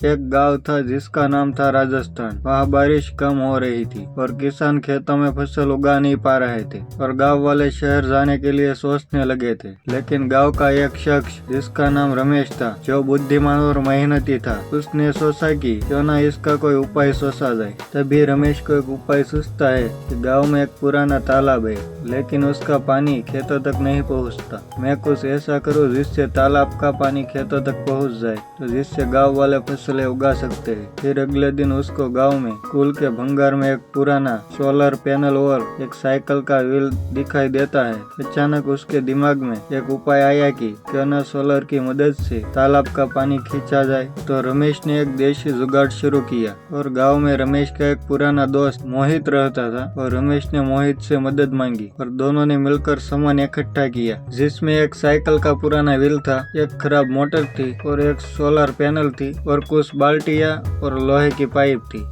एक गांव था जिसका नाम था राजस्थान। वहाँ बारिश कम हो रही थी और किसान खेतों में फसल उगा नहीं पा रहे थे और गांव वाले शहर जाने के लिए सोचने लगे थे। लेकिन गांव का एक शख्स जिसका नाम रमेश था, जो बुद्धिमान और मेहनती था, उसने सोचा कि क्यों ना इसका कोई उपाय सोचा जाए। तभी रमेश को एक उपाय सूझता है कि गाँव में एक पुराना तालाब है, लेकिन उसका पानी खेतों तक नहीं पहुँचता। मैं कुछ ऐसा करूँ जिससे तालाब का पानी खेतों तक पहुँच जाए, तो जिससे गाँव वाले फसलें उगा सकते हैं। फिर अगले दिन उसको गांव में स्कूल के भंगार में एक पुराना सोलर पैनल और एक साइकिल का व्हील दिखाई देता है। अचानक उसके दिमाग में एक उपाय आया कि क्यों न सोलर की मदद से तालाब का पानी खींचा जाए। तो रमेश ने एक देशी जुगाड़ शुरू किया और गांव में रमेश का एक पुराना दोस्त मोहित रहता था और रमेश ने मोहित से मदद मांगी और दोनों ने मिलकर सामान इकट्ठा किया, जिसमें एक साइकिल का पुराना व्हील था, एक खराब मोटर थी और एक सोलर पैनल थी और कुछ बाल्टियां और लोहे की पाइप थी।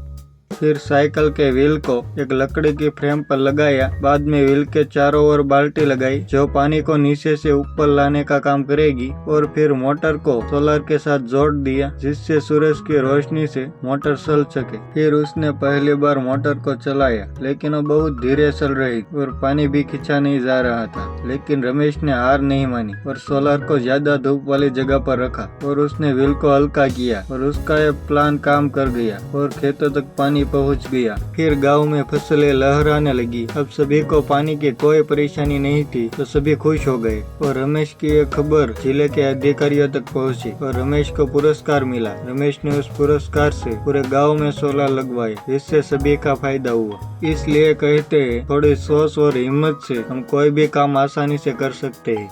फिर साइकिल के व्हील को एक लकड़ी की फ्रेम पर लगाया। बाद में व्हील के चारों ओर बाल्टी लगाई जो पानी को नीचे से ऊपर लाने का काम करेगी, और फिर मोटर को सोलर के साथ जोड़ दिया जिससे सूरज की रोशनी से मोटर चल सके। फिर उसने पहली बार मोटर को चलाया, लेकिन वो बहुत धीरे चल रही और पानी भी खींचा नहीं जा रहा था। लेकिन रमेश ने हार नहीं मानी और सोलर को ज्यादा धूप वाली जगह पर रखा और उसने व्हील को हल्का किया और उसका यह प्लान काम कर गया और खेतों तक पानी पहुंच गया। फिर गांव में फसलें लहराने लगी। अब सभी को पानी की कोई परेशानी नहीं थी, तो सभी खुश हो गए और रमेश की यह खबर जिले के अधिकारियों तक पहुंची और रमेश को पुरस्कार मिला। रमेश ने उस पुरस्कार से पूरे गांव में सोलर लगवाए, जिससे सभी का फायदा हुआ। इसलिए कहते हैं, थोड़ी सोच और हिम्मत से हम कोई भी काम आसानी से कर सकते हैं।